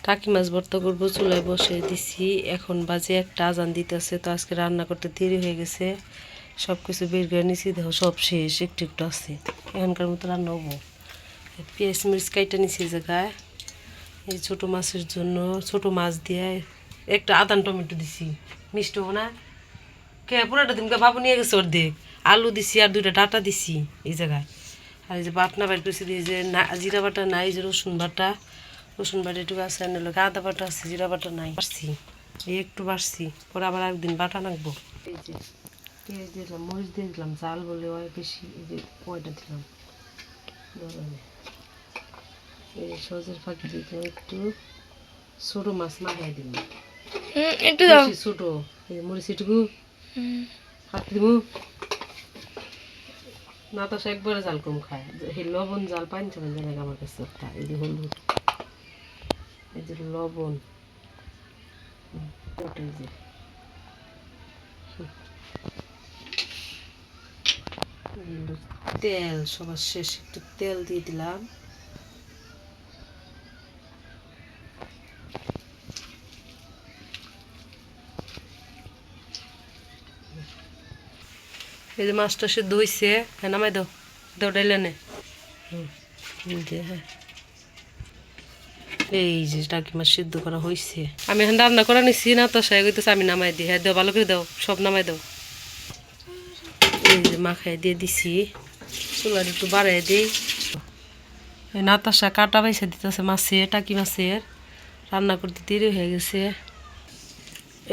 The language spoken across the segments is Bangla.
টাকি মাছ ভর্তা করবো, চুলায় বসে দিছি। এখন বাজে একটা, আজান দিতেছে। তো আজকে রান্না করতে দেরি হয়ে গেছে, সব কিছু বের করে নিছি, দেখো সব শেষ, একটু একটু আছে। এখনকার মতো রান্না হবো। পেঁয়াজ মরিচ কাইটা নিছি জায়গায়, এই ছোটো মাছের জন্য। ছোটো মাছ দিয়ে একটা আদান টমেটো দিছি, মিষ্টি হবো না কে পুরোটা দিনকে বাবু নিয়ে গেছে অর্ধেক। আলু দিছি আর 2টা ডাটা দিছি এই জায়গায়। আর এই যে বাটনা বাইর করছি, এই যে জিরা বাটা নাই, এই যে রসুন বাটা একটু আছে, লোক আদা বাটা আছে, জিরা বাটা নাই, বাড়ছি এই একটু বাড়ছি, পরে আবার একদিন বাটা নাকবো। এই যে পেঁয়াজ দিলাম, মরিচ দিয়ে দিলাম, জাল বলে হয় বেশি, এই যে কয়টা দিলাম ধরনের। এই যে সজের ফাঁকি দিয়ে একটু ছোটো মাছ মাখাই দিলাম, একটু ছোটো এই মরিচ এটুকু হাত দিব না। তো সে একবারে জাল কম খায়, এই লবণ জাল পাইছে না জানে আমার কাছে। এই যে হলুদ, এই যে লবণ, ওটাই যে তেল, সবার শেষ একটু তেল দিয়ে দিলাম। এই যে মাছটা সিদ্ধ হয়েছে, হ্যাঁ নামাই দাও, দাও ডাইলে নে। হ্যাঁ এই যে টাকি মাছ সিদ্ধ করা হয়েছে, আমি এখন রান্না করা নিচ্ছি না। তো সে কইতেছে আমি নামাই দিই। হ্যাঁ দাও, ভালো করে দাও, সব নামাই দাও। এই যে মাখাই দিয়ে দিছি, চুলার একটু বাড়াই দিই। এই নাতাশা কাটা বাইসা দিতেছে মাছের, টাকি মাছের। রান্না করতে দেরি হয়ে গেছে।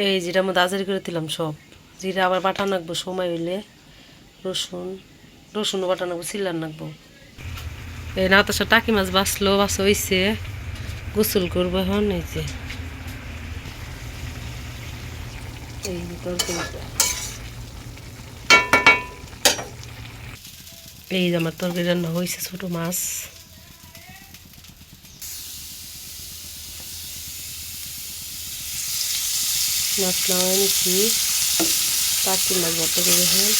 এই যেটার মধ্যে আজারি করে দিলাম সব, জিরা আবার বাটা নাকবো সময় হইলে, রসুনও বাটা নাকবো, সিলার নাকবো। এই নাতাশা টাকি মাছ বাঁচলো, বাছা হয়েছে, গোসল করবো এখন। এই যে তরকারিটা, এই যে আমার তরকারি রান্না হয়েছে, ছোটো মাছ। মাছ নামাই নিচ্ছি, টাকি মাছ ভর্তা করে এখন।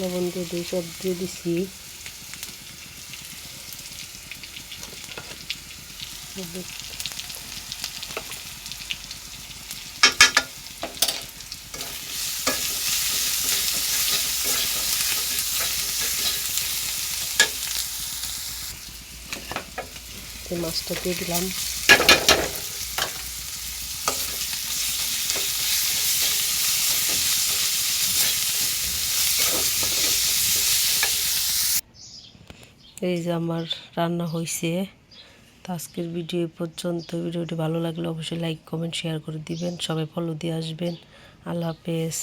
লবণ দিয়ে সব দিয়ে দিছি। মাছটা দিয়ে দিলাম। এই যে আমার রান্না হয়েছে। তো আজকের ভিডিও পর্যন্ত। ভিডিওটি ভালো লাগলে অবশ্যই লাইক কমেন্ট শেয়ার করে দিবেন, সবাই ফলো দিয়ে আসবেন। আল্লাহ হাফেজ।